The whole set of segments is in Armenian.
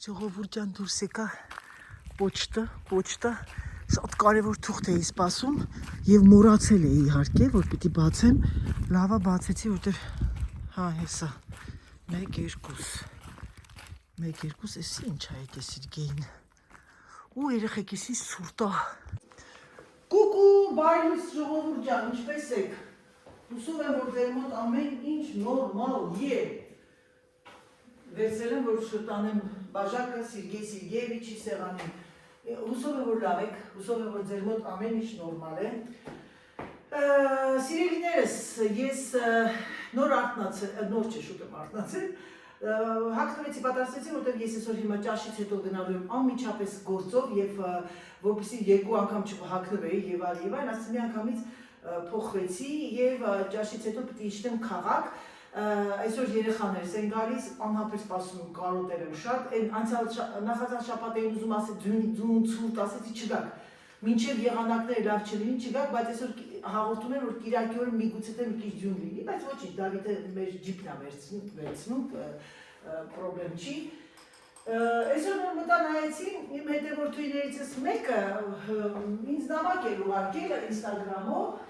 Ժողովուրդյան դուրս եկա պոչտը, շատ կարևոր թուղթ էի սպասում և մոռացել էի իհարկե, որ պիտի բացեմ, լավա բացեցի, որտև հա հեսա 1-2 էսի ինչ է այդ էսիր գեին ու երեխեքիսի սուրտա կուկու բայլույս ժողովուրդյան ինչպես եք հուսով եմ որ ձեր մոտ ամեն ինչ նորմալ է վերցրել եմ որ շտանեմ բաժակը Սերգեյ Սերգեևիչի սեղանին հուսով եմ որ լավ եք հուսով եմ որ ձեր մոտ ամեն ինչ նորմալ է սիրելիներս ես նոր չէ շուտ եմ արթնացել հագնվեցի պատրաստեցի որտեղ ես այսօր հիմա ճաշից հետո գնալու եմ անմիջապես գործով եւ որպեսզի երկու անգամ չհագնվեի եւ այլ ասած մի անգամից փոխվեցի եւ ճաշից հետո պիտի իջնեմ քաղաք այսօր երեխաներս են գալիս անհապեր սպասում եմ կարոտել եմ շատ այն անցյալ նախածան շաբաթ էին ուզում ասել ձուն ցուրտ ասեցի չգաք մինչև եղանակները լավ չլինի չգաք բայց այսօր հաղորդում են որ կիրակի օրը միգուցե թե մի քիչ ձյուն լինի բայց ոչինչ Դավիթը մեր ջիպն է վերցնում պրոբլեմ չի այսօր որ մտա նայեցի իմ հետևորդուհիներիցս մեկը ինձ նամակ էր ուղարկել Instagram-ով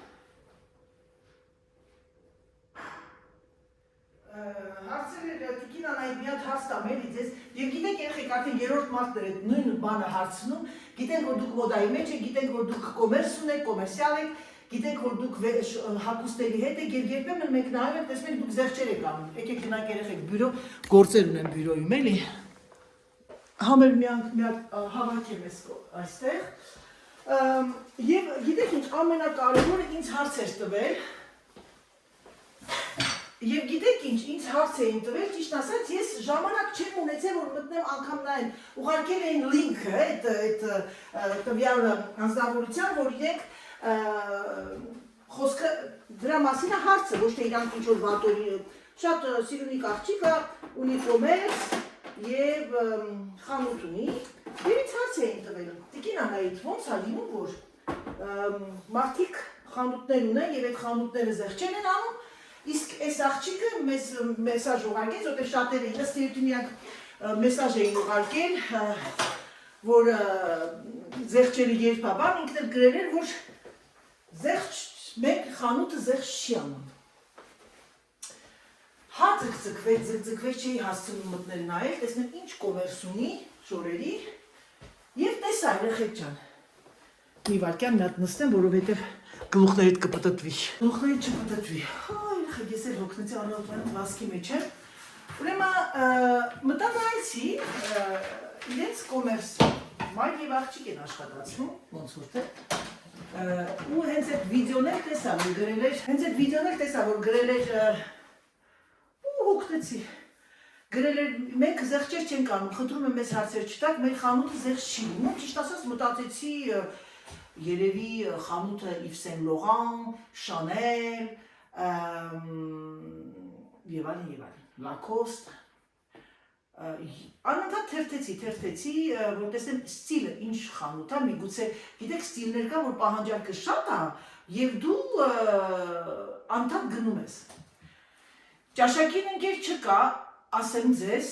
հարցեր տիկին անայի մի հատ հարց տամ էլի ձեզ և գիտեք երեխեք արդեն երրորդ մարդներ այդ նույն բանը հարցնում գիտենք որ դուք մոդայի մեջ եք գիտենք որ դուք կոմերս ունեք կոմերսիալ եք գիտենք որ դուք հագուստերի հետ եք և երբեմն մենք նայում ենք տեսնում ենք դուք զեղչեր եք անում եկեք գնանք երեխեք բյուրո գործեր ունեմ բյուրոյում էլի համեր մի հատ հավաքեմ այստեղ և գիտեք ինչ ամենակարևորը ինձ հարց էր տվել Եվ գիտեք ինչ, ինձ հարց էին տվել, ճիշտ ասած, ես ժամանակ չեմ ունեցել, որ մտնեմ անգամ նայեմ, ուղարկել էին լինքը, այդ տվյալ անձնավորության, որ իրենք խոսքը դրա մասին է հարցը, ոչ թե իրանք ինչ-որ վատորի, շատ սիրունիկ աղջիկ է, ունի կոմերս և խանութ ունի, և ինձ հարց էին տվել, տիկին Անայիդ, ոնց է լինում, որ մարդիկ խանութներ ունեն և այդ խանութները զեղչեն են անում, Իսկ այս աղջիկը մեզ մեսաժ ուղարկեց, որտեղ շատերը ըստ միակ մեսաժ էին ուղարկել, որ զեղչերի երբաբան ինքն էլ գրել էր, որ մեկ խանութը զեղչ չի անում։ Հա ձգձգվեց չէի հասցնում մտնել նայել, տեսնեմ ինչ կոմերս ունի շորերի և տեսա երեխեք ջան։ Մի վարկյան մի հատ նստեմ, որովհետև գլուխներիդ կպտտվի։ Գլուխներիդ չպտտվի։ Ես էլ հոգնեցի անհատվային վասկի մեջ եմ, ուրեմն մտա նայեցի իրենց կոմերս մայր և աղջիկ են աշխատացնում, ոնց որտեղ, ու հենց այդ վիդեոներ տեսա, որ գրել էր, ու հոգնեցի, գրել էր, մենք զեղչեր չենք անում, խնդրում եմ մեզ հարցեր չտակ, մեր խանութը զեղչ չի լինում, ճիշտ ասած մտածեցի երևի խանութը Yves Saint Laurent, Chanel, և այլն, Lacoste, անընդհատ թերթեցի, որ տեսնեմ ստիլը ինչ խանութ է, միգուցե, գիտեք ստիլներ կա, որ պահանջարկը շատ է և դու անդադ գնում ես։ Ճաշակին ընկեր չկա, ասեմ ձեզ,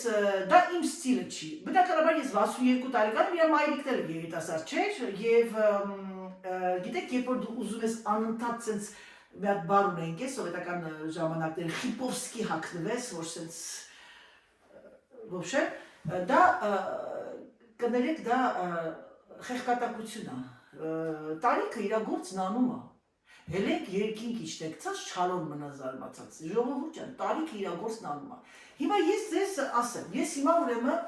դա իմ ստիլը չի, բնականաբար ես 62 տարեկան, իրա մայրիկն էլ երիտասարդ չէր և գիտեք, երբ որ դու ուզում ես անընդհատ սենց մի հատ բար ունենք է, սովետական ժամանակները խիպովսկի հագնվես, որ սենց, ոբշե, դա, կներեք, դա խեղկատակություն է, տարիքը իրա գործն անում է, հելենք երկինք իջնեկցած չալոր մնա զարմացած, ժողովուրդ ջան, տարիքը իրա գործն անում է, հիմա ես ձեզ ասեմ, ես հիմա ուրեմն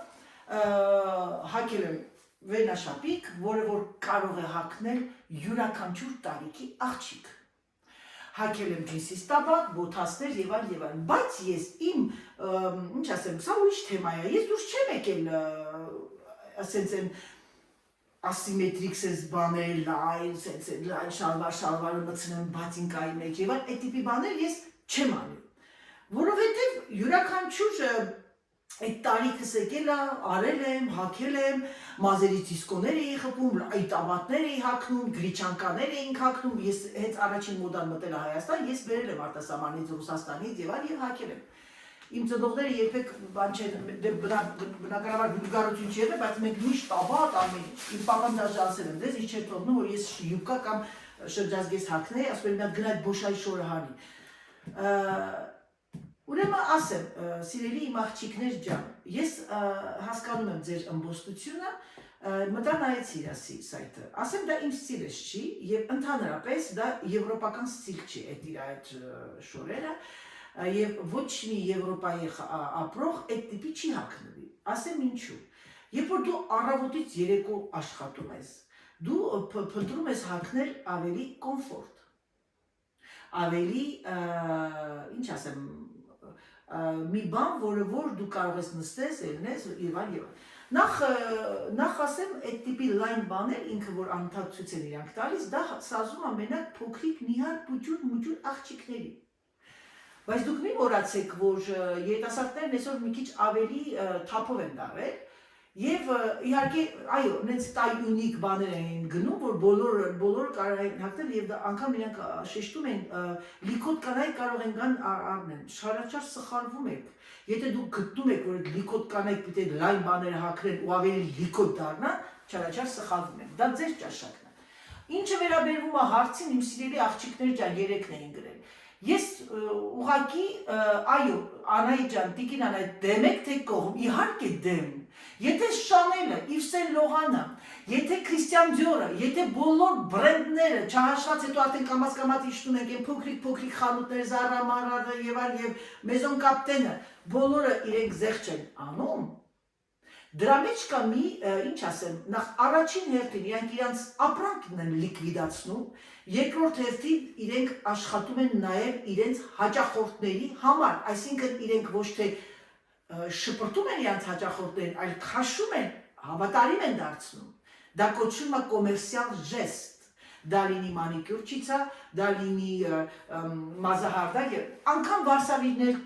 հագել եմ վերնաշապիկ, որը որ կարող է հագնել յուրաքանչյուր տարիքի աղջիկ հագել եմ ջինսից տաբակ, բոթասներ և այլն, բայց ես իմ, ինչ ասեմ, սա ուրիշ թեմա է, ես դուրս չեմ եկել, ասենց են ասիմետրիկ սենց բաներ, լայն շալվարը մցնեմ բատինկայի մեջ և այլ, այդ տիպի բաներ ես չեմ անում, որովհետև յուրաքանչյուր այդ տարիքս եկել է, արել եմ, հագել եմ, մազերից դիսկոներ էի խփում, այտավատներ էի հագնում, գրիչանկաներ էինք հագնում, ես հենց առաջին մոդան մտել է Հայաստան, ես բերել եմ արտասահմանից Ռուսաստանից և այլ և հագել եմ։ իմ ծնողները երբեք բան չեն, բնականաբար վուլգարություն չի եղել, բայց մենք միշտ տաբատ ամեն ինչ։ Իմ պապան դաժե ասել եմ, դες ինչ չէ թողնում, որ ես յուկա կամ շրջազգես հագնեի, ասում եմ նա գնա այդ բոշայի շորը հանի։ Ուրեմն ասեմ, սիրելի իմ աղջիկներ ջան, ես հասկանում եմ ձեր ըմբոստությունը, մտա նայեցի իր սայթը, ասեմ դա իմ ստիլս չի եւ ընդհանրապես դա եվրոպական ստիլ չի այդ շորերը եւ ոչ մի Եվրոպայի ապրող այդ տիպի չի հագնվի, ասեմ ինչու, երբ որ դու առավոտից երեկո աշխատում ես, դու փնտրում ես հագնել ավելի կոմֆորտ, ավելի, ինչ ասեմ, մի բան, որ դու կարող ես նստես, ելնես եւ այլն։ Նախ ասեմ, այդ տիպի լայն բաներ, ինքը որ անընդհատ ցույց են իրանք տալիս, դա սազում է մենակ փոքրիկ նիհար պուջուր աղջիկների։ Բայց դուք մի մոռացեք, որ երիտասարդներն այսօր մի քիչ ավելի թափով են դարել, եւ իհարկե, այո, նենց տայ ունիկ բաներ են գնում, որ բոլորը կարող են հագնել եւ անգամ իրանք շեշտում են լիքոտ կանայք կարող են գան առնել, շարաչար սխալվում եք։ Եթե դուք գտնում եք, որ լիքոտ կանայք պիտի լայն բաները հագնեն ու ավելի լիքոտ դառնան, չարաչար սխալվում են։ Դա ձեր ճաշակն է։ Ինչը վերաբերվում է հարցին, իմ սիրելի աղջիկներ ջան, երեքն էին գրել։ Ես ուղղակի, այո, Անայի ջան, Տիկին Անայ, դեմ եք թե կողմ, իհարկե դեմ։ Եթե Շանելը, Իվ Սեն Լորանը, եթե Քրիստիան Դիորը, եթե բոլոր բրենդները չհաշված հետո արդեն կամաց իջնում ենք այն փոքրիկ խանութներ, Zara, Marara եւ այլ եւ Maison Captain-ը, բոլորը իրենք զեղչ են անում։ Դրա մեջ կա մի, ինչ ասեմ, նախ առաջին հերթին իրանք իրանց ապրանքն են լիկվիդացնում, երկրորդ հերթին իրենք աշխատում են նաև իրենց հաճախորդների համար, այսինքն իրենք ոչ թե շպրտում են իրանց հաճախորդներին, այլ քաշում են, հավատարիմ են դարձնում։ Դա կոչվում է կոմերցիալ ժեստ։ Դա լինի մանիկյուրչիցա, դա լինի մազահարդակ, անգամ վարսավիրներ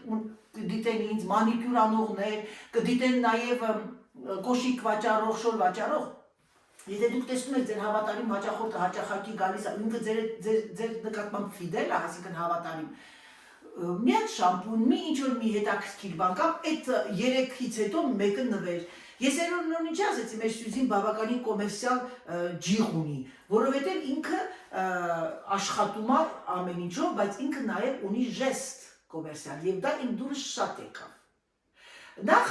կդիտեն ինձ, մանիկյուր անողներ, կդիտեն նաև կոշիկ վաճառող, շոր վաճառող։ Եթե դուք տեսնում եք ձեր հավատարիմ հաճախորդը հաճախակի գալիս, ինքը ձեր նկատմամբ ֆիդել է, այսինքն հավատարիմ, մի հատ շամպուն, մի ինչ-որ մի հետաքրքիր բան կա, այդ 3-ից հետո մեկը նվեր։ Ես երբ ինչ ասեցի, մեր Սյուզին բավականին կոմերցիալ ջիղ ունի, որովհետև ինքը աշխատում է ամեն ինչով, բայց ինքը նաև ունի ժեստ կոմերցիալ, եւ դա իմ դուրս շատ եկավ։ Նախ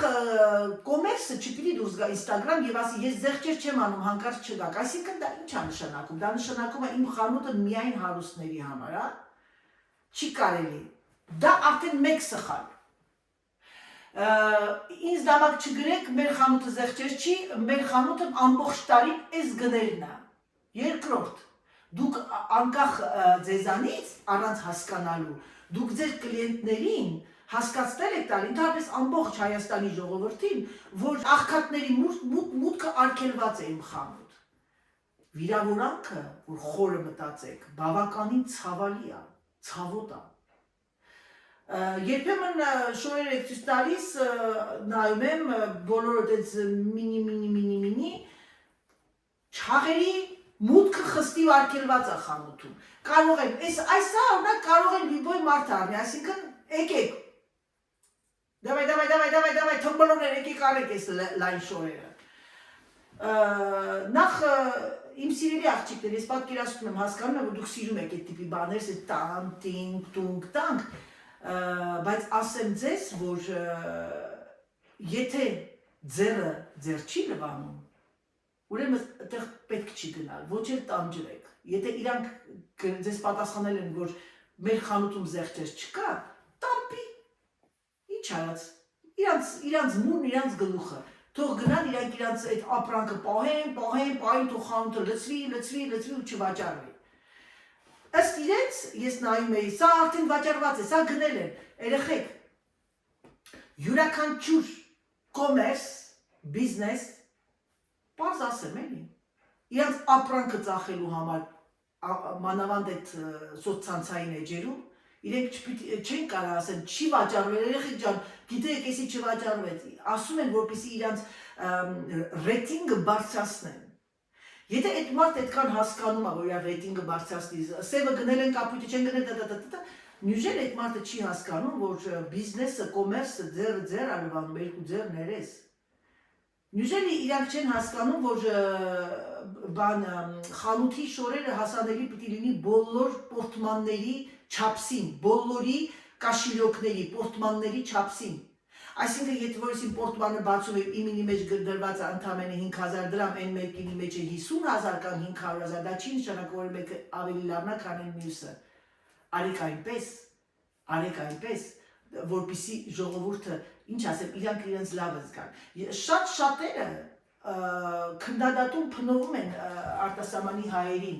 կոմերսը չպիտի դուրս գա Instagram եւ ասի ես զեղչեր չեմ անում հանկարծ չգաք, այսինքն դա ինչ է նշանակում, դա նշանակում է իմ խանութը միայն հարուստների համար, հա, չի կարելի, դա արդեն մեկ սխալ, ինձ դամակ չգրեք, մեր խանութը զեղչեր չի, մեր խանութը ամբողջ տարին այս գներն է, երկրորդ, դուք անկախ ձեզանից առանց հասկանալու, դուք ձեր կլիենտներին հասկացնել եք տալ, ընդհանրապես ամբողջ Հայաստանի ժողովրդին, որ աղքատների մուտքը արգելված է իմ խանութ։ Վիրավորանքը, որ խորը մտածեք, բավականին ցավալի է, ցավոտ է։ Երբեմն շորեր եք ցույց տալիս, նայում եմ բոլորը դες մինի չաղերի մուտքը խստի արգելված է խանութում։ Կարող են, այսա օրինակ կարող են լիբոյ մարդ առնի, այսինքն եկեք Դավայ, թմբլոներ եկեք արեք այս լայն շորերը։ Նախ իմ սիրելի աղջիկներ, ես պատկերացնում եմ, հասկանում եմ, որ դուք սիրում եք այդ տիպի բաներ, տան, տինգ, տունգ, տանք, բայց ասեմ ձեզ, որ եթե ձերը ձեր չի լվանում, ուրեմն այդտեղ պետք չի գնալ, ոչ էլ տանջրեք։ Եթե իրանք ձեզ պատասխանել են, որ մեր խանութում զեղչեր չկա, տամպի Ինչ արած, իրանց մուրն, իրանց գլուխը, թող գնան իրանք իրանց այդ ապրանքը պահեն, թող խանութը լծվի ու չվաճառվի։ Ըստ իրենց ես նայում էի, սա արդեն վաճառված է, սա գնել են, երեխեք, յուրաքանչյուր կոմերս, բիզնես, պարզ ասեմ էլի, իրանց ապրանքը ծախելու համար, մանավանդ այդ սոցցանցային էջերում, իրենք չեն կարող ասեն, չի վաճառվել, երեխեք ջան, գիտեք, էսի չվաճառվեց, ասում են, որպեսզի իրանց ռեյտինգը բարձրացնեն։ Եթե այդ մարդ այդքան հասկանում է, որ իր ռեյտինգը բարձրացնի, սևը գնել են կապույտը չեն գնել, Նյուժել այդ մարդը չի հասկանում, որ բիզնեսը, կոմերսը ձեր ալվանում, երկու ձեր ներես։ Նյուժելի իրանք չեն հասկանում, որ խանութի շորերը հասանելի պիտի լինի բոլոր պորտմանների չափսին, բոլորի կաշիրյոկների, պորտմանների չափսին։ Այսինքն, եթե որ իմ պորտմանը բացում եմ, իմինի մեջ գրդրված է ընդամենը 5000 դրամ, այն մեկինի մեջ է 50,000 կամ 500,000, դա չի նշանակում, որ մեկը ավելի լավն է, քան այն մյուսը։ Արեք այնպես, որպեսզի ժողովուրդը, ինչ ասեմ, իրանք իրենց լավը զգան։ Շատ շատերը քննադատում փնովում են արտասահմանի հայերին,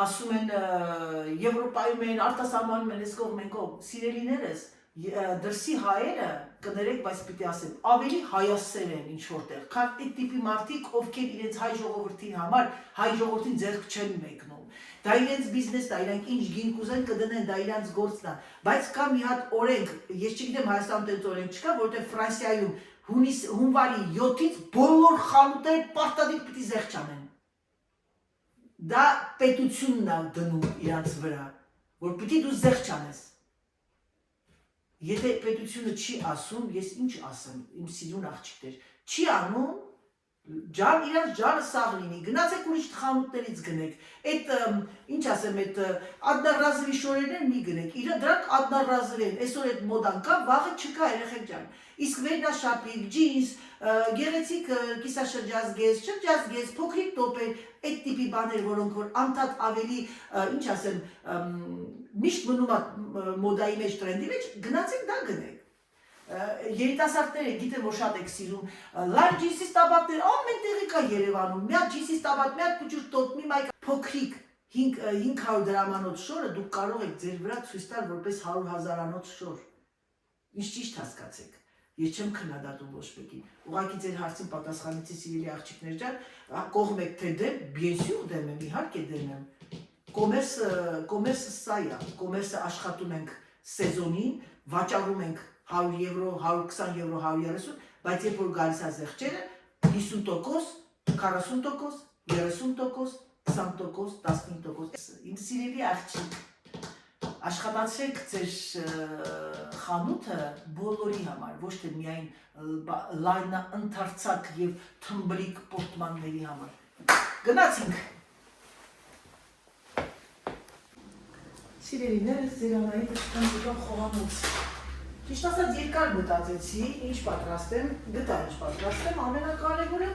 ասում են Եվրոպայում են, արտասահմանում են, այս կողմ են կողմ, սիրելիներս, դրսի հայերը կներեք, բայց պիտի ասեմ, ավելի հայասեր են ինչ որտեղ, քան այդ տիպի մարդիկ, ովքեր իրենց հայ ժողովրդին համար, հայ ժողովրդին ձեռք չեն մեկնում։ Դա իրենց բիզնեսն է, իրանք ինչ գին կուզեն կդնեն, դա իրանց գործն է։ Բայց կա մի հատ օրենք, ես չգիտեմ Հայաստանում տենց օրենք չկա, որտեղ Ֆրանսիայում հունվարի 7-ից բոլոր խանութները պարտադիր պիտի զեղչ անեն։ Դա պետությունն է դնում իրանց վրա, որ պիտի դու զեղչ անես։ Եթե պետությունը չի ասում, ես ինչ ասեմ, իմ սիրուն աղջիկներ, չի անում, իրանց ջարը սաղ լինի, գնացեք ուրիշ խանութներից գնեք, այդ, ինչ ասեմ, այդ ադնարազվի շորերներ մի գնեք, դրանք ադնարազվ են, այսօր այդ մոդան կա, վաղը չկա երեխեք ջան, իսկ վերնաշապիկ, ջինս, գեղեցիկ կիսաշրջազգեզ, շրջազգեզ, փոքրիկ տոպեր, այդ տիպի բաներ, որոնք որ անդադ ավելի, ինչ ասեմ, միշտ մնում մոդայի մեջ, տրենդի մեջ, գնացեք դա գնեք։ Երիտասարդները գիտեմ, որ շատ եք սիրում, լայն ջինսիս տաբատներ, ամեն տեղի կա Երևանում, մի հատ ջինսիս տաբատ, մի հատ պուջուր տոպ, մի մայք փոքրիկ 500 դրամանոց շորը դուք կարող եք ձեր վրա ցույց տալ որպես 100,000-անոց շոր։ Ինչ ճիշտ հասկացեք։ Ես չեմ քննադատում ոչ մեկին։ Ուղղակի ձեր հարցին պատասխանեցի սիրելի աղջիկներ ջան, կողմ եք թե դեմ, bien sûr դեմ եմ, իհարկե դեմ եմ։ Կոմերսը սա է, կոմերսը աշխատում ենք սեզոնին, վաճառում ենք 100 եվրո, 120 եվրո, 130, բայց երբ որ գալիս է զեղչերը, 50%, 40%, 30%, 20%, 15%։ Իմ սիրելի աղջիկ, աշխատացրեք ձեր խանութը բոլորի համար, ոչ թե միայն լայնա ընդարձակ և թմբլիկ պորտմանների համար։ Գնացինք։ Սիրելիներս ձեր Անահիտը չկան գտան խոհանոց։ Ճիշտ ասած երկար մտածեցի, ինչ պատրաստեմ, գտա ինչ պատրաստեմ, ամենակարևորը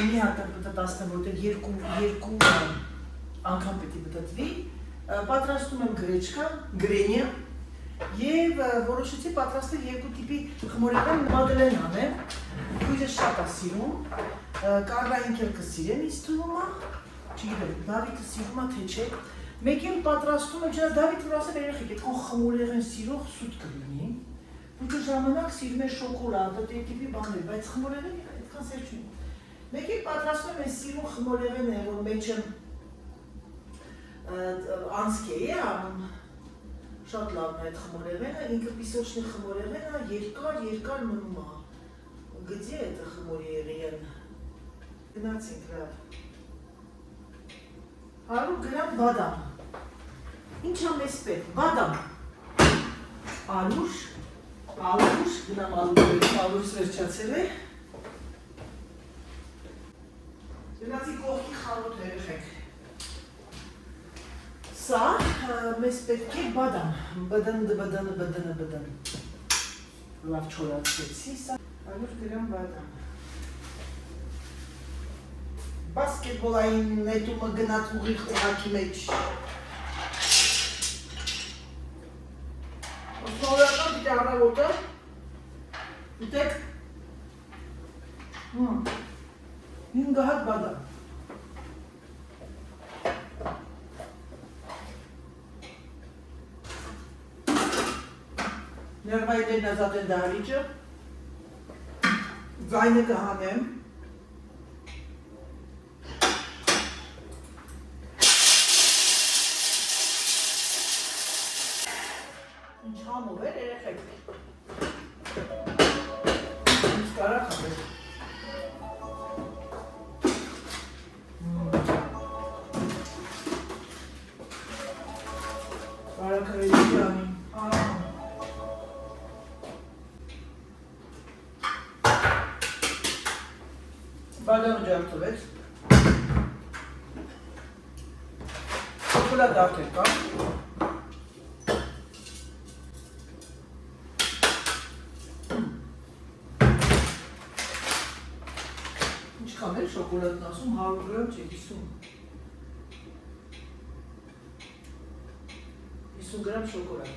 մի հատ պատրաստեմ, որտեղ երկու անգամ պետք է մտածվի, պատրաստում եմ գրեչկա, գրենյա և որոշեցի պատրաստել երկու տիպի խմորեղեն մադելեն անեմ, քույրս շատ է սիրում, Կարլային էլ կսիրեմ, ինձ թվում է, չգիտեմ, Դավիթը սիրում է թե չէ, մեկ էլ պատրաստում եմ, չնայած Դավիթը որ ասել երեխեք, այդքան խմորեղեն սիրող սուտ կլինի, դուք ժամանակ սիրում է շոկոլադը, դե տիպի բաներ, բայց խմորեղեն այդքան սեր չունի։ Մեկ էլ պատրաստում եմ սիրուն խմորեղենը, որ մեջը անցքի է անում, շատ լավն է այդ խմորեղենը, ինքը պիսոչնի խմորեղենը երկար մնում է, գծի է այդ խմորեղեն, գնացինք լավ, 100 գրամ բադամ, ինչ ամ ես պետք, բադամ, ալուշ, գնամ ալուշ վերջացել է, գնացի կողքի խանութ երեխեք, սա մեզ պետք է բադամ, լավ չորացեցի, սա 100 գրամ բադամ, բասկետբոլային նետումը գնաց ուղիղ տեղաքի մեջ, Սովորական պիտի առավոտը, ուտեք, 5 հատ բադամ, ներվայներն ազատ են դահլիճը, ձայնը կհանեմ, ինչ համով էր երեխեք, ինչ կարակ հապեր, կարակը Բադամը ջարդվեց։ Շոկոլադ արդեն կա։ Ինչքան է շոկոլադն ասում, 100 գրամ չէ, 50 գրամ շոկոլադ։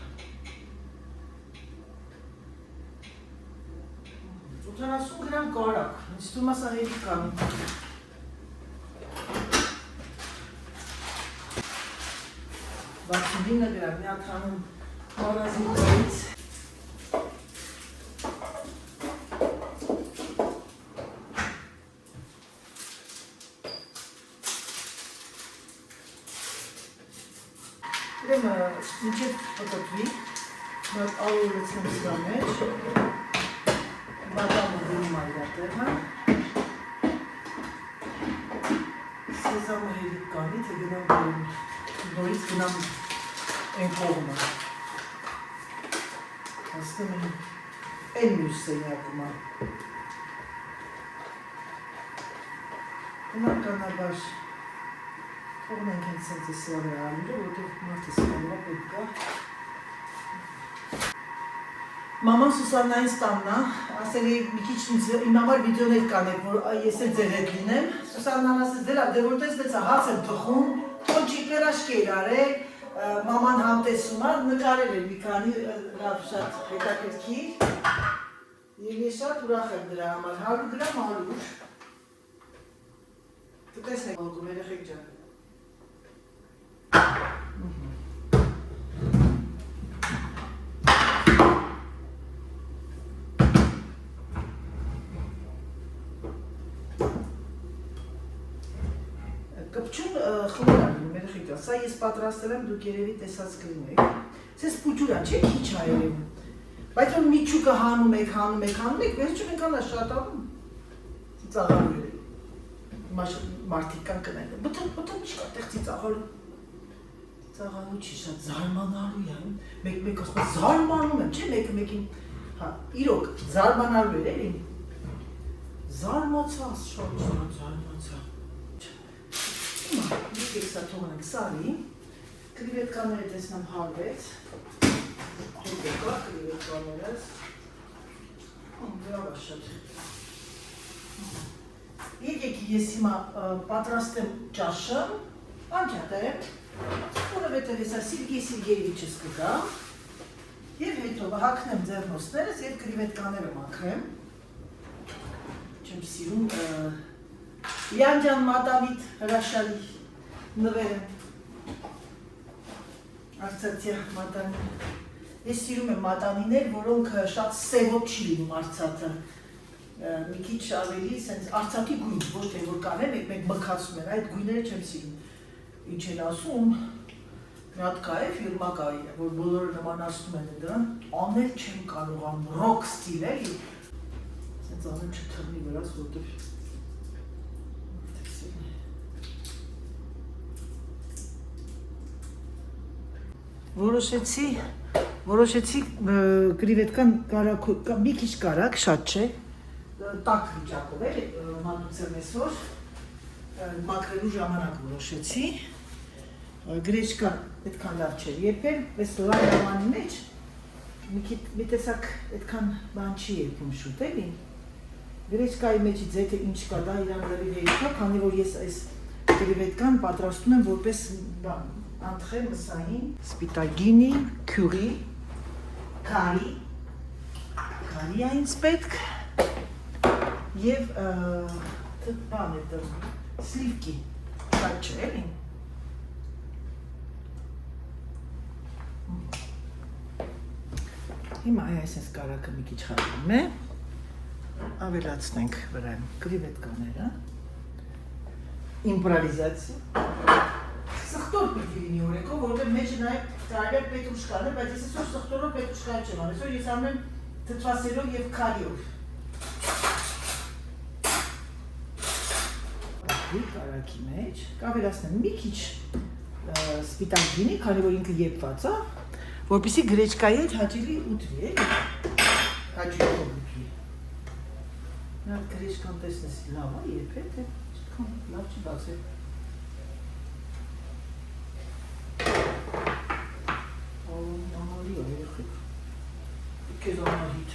80 գրամ կարակ, ինձ թվում է սա հերիք կանի։ Բացի 9 գրամ, մի հատ հանում մագազիններից։ Ուրեմն մինչև պտտվի, բայց ալուրեցնեմ սրա մեջ, բադամը դնում այր տեղը, սեզամը հերիք կանի, թե գնամ նորից գնամ այն կողմը, հասնում են այն մյուս սենյակում է, բնականաբար թողնենք հենց սենց է սրավը արմիրը, որտեղ մարդը սրավը պետք է։ Մաման Սուսաննային ստաննա, ասել է մի քիչ ինձ իմ համար վիդեոներ կանեք, որ ես էլ ձեր հետ լինեմ։ Սուսաննան ասեց, դե լավ, դե որտես դեցա հաց եմ թխում, կոնչիկներ աշկի էր արել, մաման համտեսում էր, նկարել էր մի քանի լավ շատ հետաքրքիր։ Եվ ես շատ ուրախ եմ դրա համար, 100 գրամ ալուր։ Կտեսնեք ալգում, երեխեք ջան։ Կպչուն խմոր անում, երեխեք ջան, սա ես պատրաստել եմ, դուք երևի տեսած կլինեք։ Սես պուջուրա չէ, քիչ ա երևում։ Բայց որ միջուկը հանում եք, վերջում ենք շատ անում։ Ծիծաղալու է։ Մարդիկ կան կնայել, բտը չկա տեղ ծիծաղալու։ Ծիծաղալու չի շատ զարմանալու է, մեկ ասում զարմանում եմ, չէ, մեկը մեկին, իրոք, զարմանալու էր էլի։ Զարմացա, շատ զարմացա։ Եկեք սա թողնենք սարի, կրիվետկաները տեսնամ հարվեց, հոդեկա կրիվետկաներս, գրավա շատ։ Եկեք ես հիմա պատրաստեմ ճաշը, անջատ է, որովհետև ես Սիրգեյևիչս կգա, և հետո հագնեմ ձեռնոցներս և կրիվետկաները մաքրեմ, չեմ սիրում Լիանջան մադամիդ հրաշալի նվերը, արցատյա մադամի, ես սիրում եմ մադամիներ, որոնք շատ սևոտ չի լինում արցատը, մի քիչ ավելի արցատի գույն, ոչ թե որ կանեմ, մեկ մքացում են, այդ գույները չեմ սիրում, ինչ են ասում, մի հատ կա է, ֆիրմա կա է, որ բոլորը նմանացնում են դրան, անել չեմ կարողանում, ռոք ստիլ էլի, սենց անեմ չթղնի վրաս, որտև Որոշեցի կրիվետկան մի քիչ կարակ, շատ չէ, տաք վիճակով է, մատուցեմ այսօր, մաքրելու ժամանակ որոշեցի, գրեչկան այդքան լավ չէր եփել, այս լայրամանի մեջ մի տեսակ այդքան բան չի եփում շուտ էլի, գրեչկայի մեջի ձեթը ինչ կա, դա իրան լրի հերիք է, քանի որ ես այս կրիվետկան պատրաստում եմ որպես Անտրե մսային, սպիտագինի, քյուրի, կարի է ինձ պետք և բան է դրում, սլիվկի, շատ չէ էլի։ Հիմա այսպես կարակը մի քիչ խառնում է, ավելացնենք վրան կրիվետկաները, իմպրովիզացիա։ Սխտոր պետք է լինի օրենքով, որովհետև մեջը նաև կարելի է պետուշկան է, բայց ես այսօր սխտորով պետուշկան չեմ անում, այսօր ես անում եմ թթվասերով և քարիով։ Կարակի մեջ, կավելացնեմ մի քիչ սպիտակ գինի, քանի որ ինքը եփված է, որպեսզի գրեչկայի հետ հաճելի ուտվի, հաճելի ուտվի։ Նա գրեշկան տեսնես լավ է, երբեք թե լավ չի բացել։ Անալի է երեխեք։ Քեզ անալիտ։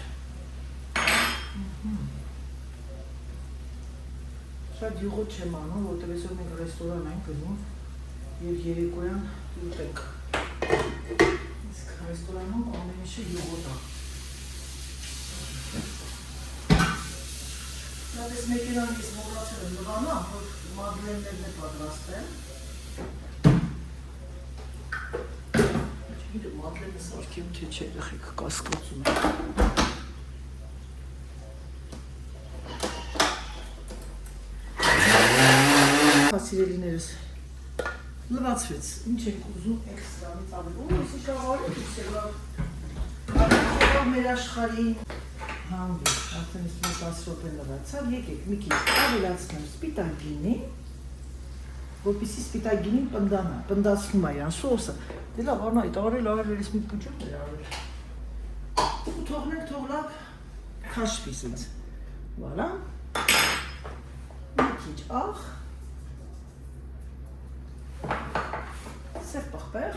Շատ յուղոտ չեմ անում, որտեղ այսօր մենք ռեստորան ենք գնում և երեկոյան ուտենք։ Իսկ ռեստորանում ամեն ինչը յուղոտ է։ Նայես մեքենան ես մոռացել եմ նվանամ, որ մադլեններն է պատրաստել։ Չգիտեմ մադլենը սարքեմ թե չէ, երեխեք կասկածում եմ։ Սիրելիներս, լվացվեց, ինչ ենք ուզում էքստրամից ավել, ուսի շաղարի դուսելով, մեր աշխարի հանվի, արդեն իսկ 10 րոպե լվացավ, եկեք մի քիչ ավելացնեմ սպիտակ գինի, որպեսզի սպիտակ գինին պնդանա, պնդացնում է յան սոսը, դե լավ Արնայիդ, արել ես մի փուչում էր արել, ու թողնենք թող լավ քաշվի սենց, վալա, մի քիչ աղ, սև պղպեղ,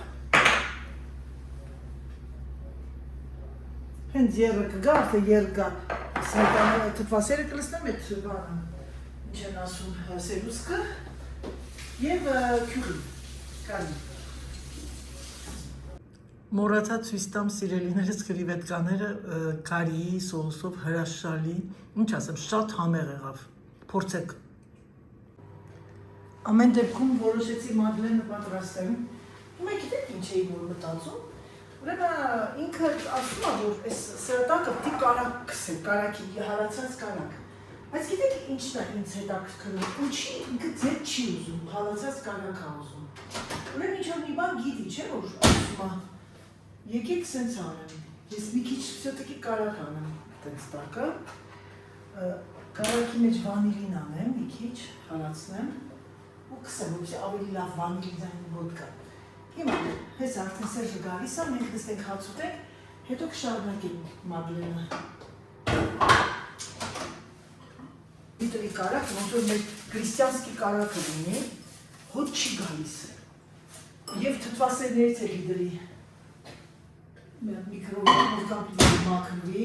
հենց եղը կգա, արդե եղը գա, թվասերը կլսնեմ էտ բանը, ինչ են ասում սերուսկը և քյուրի, կանի։ Մորացա ցույց տամ սիրելիներս կրիվետկաները կարիի սոսով հրաշալի, ինչ ասեմ, շատ համեղ եղավ, փորձեք։ Ամեն դեպքում որոշեցի մադլենը պատրաստեմ, ու մեկ գիտեք ինչ էի որ մտածում, ուրեմն ինքը ասում է, որ այս սրտակը պիտի կարակ քսել, կարակի հալացած կարակ, բայց գիտեք ինչն է ինձ հետաքրքրում, ինչի ինքը ձեզ չի ուզում, հալացած կարակ է ուզում, ուրեմն ինչ որ մի բան գիտի, չէ՞ որ ասում է, եկեք սենց անեմ, ես մի քիչ все-таки կարակ անեմ, տենց տակը, կարակի մեջ վանիլին անեմ, մի քիչ հալացնեմ, ու կսեմ, որպեսզի ավելի լավ վանիլին ոդկա։ Հիմա, հենց արդեն Սերժը գալիս է, մենք նստենք հաց ուտենք, հետո կշարունակենք մադլենը։ Մի տվի կարակ, ոնց որ մեր քրիստիանսկի կարակը լինի, հոտ չի գալիս։ Եվ թթվասերներից է դրի։ Միկրոֆոնով կամ պիտի մաքրվի։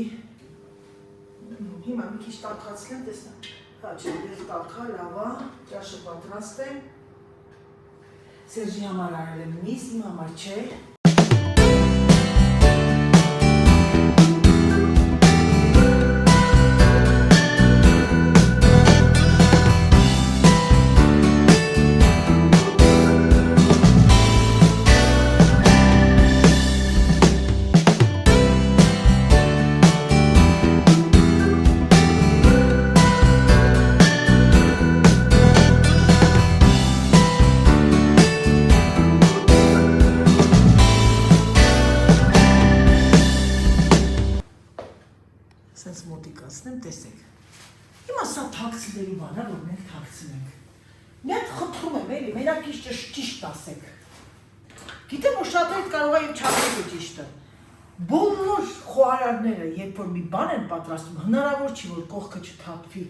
Հիմա մի քիչ տաքացնեմ, տեսնեմ։ Հա չէ, ես տաքա, լավա, ճաշը պատրաստ եմ։ Սերժի համար արել եմ միս, իմ համար չէ։ Սենց մոտիկացնեմ, տեսեք։ Հիմա սա թաքցնելու բան է, որ մենք թաքցնենք։ Մի հատ խնդրում եմ, էլի, մենակ ճիշտ ասեք։ Գիտեմ, որ շատերդ կարող է չասեք է ճիշտը։ Բոլոր խոհարարները, երբ որ մի բան են պատրաստում, հնարավոր չի, որ կողքը չթափվի։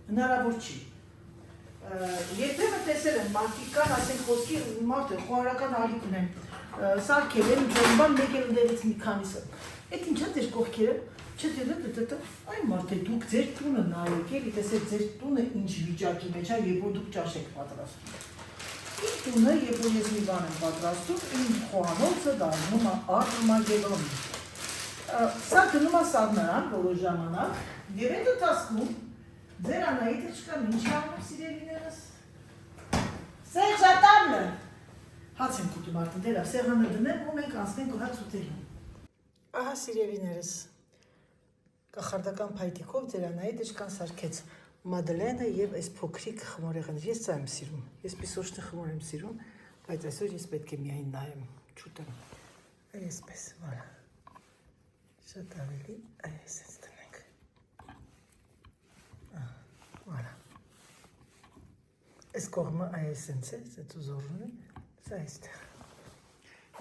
Հնարավոր չի։ Երբեմն տեսել եմ մարդիկ կան, ասենք խոսքի մարդը խոհարարական ալիք ունեն, սարքել են, բան մեկ էլ ընդերից մի քանիսը։ Էդ ինչա ձեր կողքերը։ Չէ, այ մարդե դուք ձեր տունը նայեք, էլի տեսեք ձեր տունը ինչ վիճակի մեջ է, երբ որ դուք ճաշ եք պատրաստում։ Իմ տունը, երբ որ ես մի բան եմ պատրաստում, իմ խոհանոցը դառնում է Արմագեդոն։ Սա գնում է սառնարան որոշ ժամանակ, եւ այդ ընթացքում ձեր Անահիտը չկան, ինչ անում սիրելիներս։ Սեղժատանը։ Հաց եմ ուտում արդեն, դե լավ, սեղանը դնեմ ու մենք անցնենք հաց ուտելու։ Ահա սիրելիներս։ Կախարդական փայտիկով ձեր Անահիտը չկան սարքեց մադլենը եւ այս փոքրիկ խմորեղենը։ Ես սա եմ սիրում։ Ես պիսոչնի խմոր եմ սիրում, բայց այսօր ես պետք է միայն նայեմ, չուտեմ։ Այսպես, վալա։ Շատ ավելի, այսպես տնենք։ Վալա։ Այս կողմը այսպես է, սա զորում է, սա այստեղ։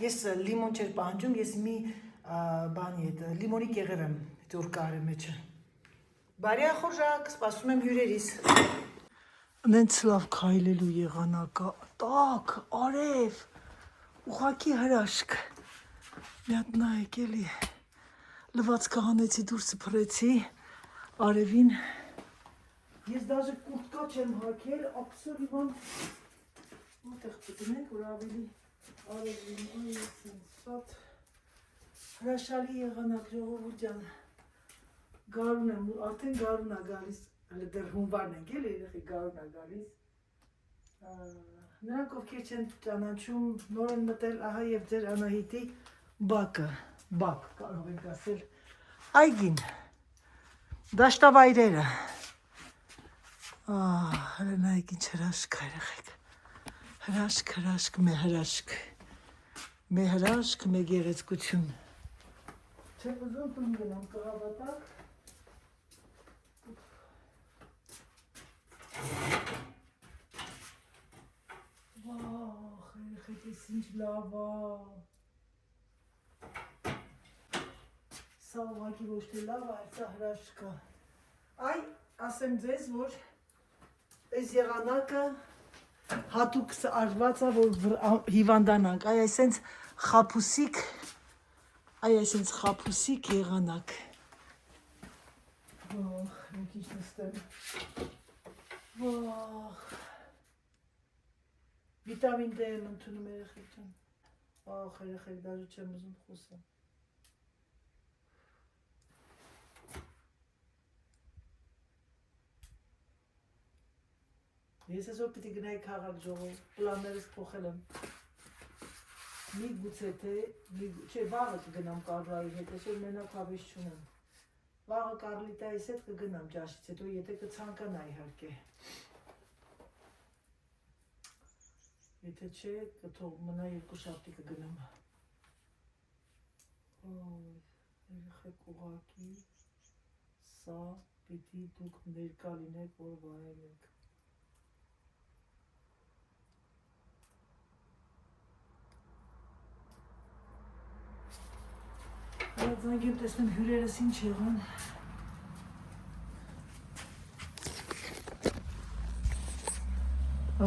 Ես լիմոն չեր պահանջում, ես մի բանի հետ, լիմոնի կեղև եմ դուր կարել մեջը։ Բարի ախորժակ, սպասում եմ հյուրերիս։ Նենց լավ քայլելու եղանակա, տակ, արև, ուղղակի հրաշք։ Մի հատ նայեք էլի, լվացքը հանեցի դուրսը փռեցի, արևին։ Ես դաժե կուրտկա չեմ հագել, աբսոլյուտոն որտեղ պտնենք, որ ավելի արևին, այ ես շատ հրաշալի եղանակ ժողովուրդ ջան, գարուն եմ, արդեն գարուն է գալիս, հələ դեռ հունվարն ենք էլ երեխի գարուն է գալիս, նրանք ովքեր չեն ճանաչում, նոր են մտել, ահա եւ ձեր Անահիտի բակը, բակ կարող ենք ասել, այգին, դաշտավայրերը, հələ նայեք ինչ հրաշք է երեխեք, հրաշք, մեր հրաշք, մեր գեղեցկություն, չեմ ուզում տուն գնամ կհավատակ, վախ, երեխեք ես ինչ լավ է, սա ուղղակի ոչ թե լավ է, սա հրաշք է, այ ասեմ ձեզ, որ այս եղանակը հատուկ արված է, որ հիվանդանանք, այ այսենց խապուսիկ եղանակ, վախ, մի քիչ նստեմ, վախ, վիտամին D եմ ընդունում երեխեք ջան, վախ երեխեք դաժե չեմ ուզում խոսեմ, ես այսօր պիտի գնայի քաղաք ժողով, պլաններս փոխել եմ, մի գուցե թե, չէ վաղը կգնամ Կարլայի հետ, այսօր մենակ հավես չունեմ, վաղը Կարլիտայիս հետ կգնամ ճաշից հետո, եթե կցանկանա իհարկե, եթե չէ, կթող մնա երկու շաբթի կգնամ, երեխեք ուղղակի, սա պիտի դուք ներկա լինեք, որ վայելեք, Զանգեմ տեսնեմ հյուրերս ինչ եղան,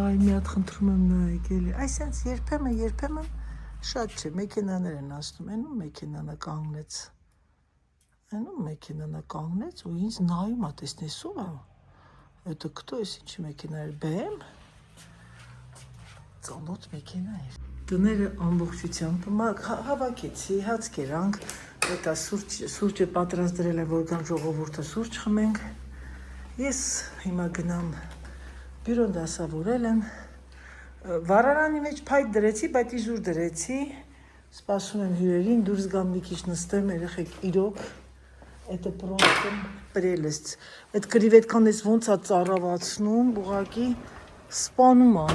այ մի հատ խնդրում եմ նայեք էլի, այսենց երբեմն շատ չէ, մեքենաներ են ասնում, էնում մեքենանա կանգնեց ու ինձ նայում ա տեսնես ով ա, это кто ես ինչի մեքենա էր, BM, ծանոթ մեքենա էր, տները ամբողջությամբ հավաքեցի, հաց կերանք, դա սուրճը պատրաստ դրել եմ, որ գան ժողովուրդը սուրճ խմենք, ես հիմա գնամ բյուրոն դասավորել եմ, վառարանի մեջ փայտ դրեցի, բայց իզուր դրեցի, սպասում եմ հյուրերին, դուրս գամ մի քիչ նստեմ, երեխեք իրոք, это просто прелесть, այդ կրիվետքան ես ոնց է ծառավացնում, ուղղակի սպանում է,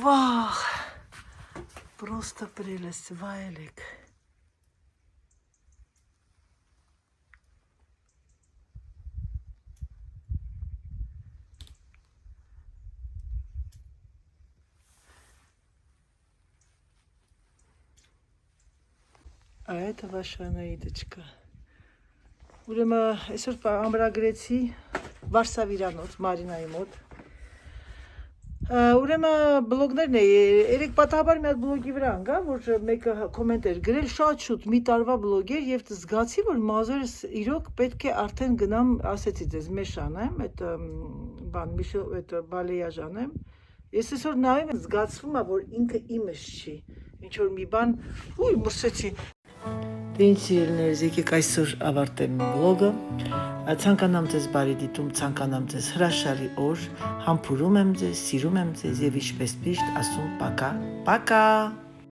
վախ, просто прелесть, վայելեք, А это ваша Анаիդочка, ուրեմն այսօր ամրագրեցի Վարշավիրանոց Մարինայի մոտ, ուրեմն բլոգներն է, երեք պատահաբար մի հատ բլոգի վրա անգա, որ մեկը կոմենտ էր գրել, շատ շուտ մի տարվա բլոգ էր և զգացի, որ մազերս իրոք պետք է արդեն գնամ, ասեցի ձեզ, մեշ անեմ, այդ բալեյաժ անեմ, ես այսօր նայում եմ, զգացվում է, որ ինքը իմս չի, ինչ որ մի բան, ուй, մրսեցի, դե ինչ սիրելիներս, եկեք այսօր ավարտեմ բլոգը, ցանկանամ ձեզ բարի դիտում, ցանկանամ ձեզ հրաշալի օր, համբուրում եմ ձեզ, սիրում եմ ձեզ և ինչպես միշտ ասում պակա, պակա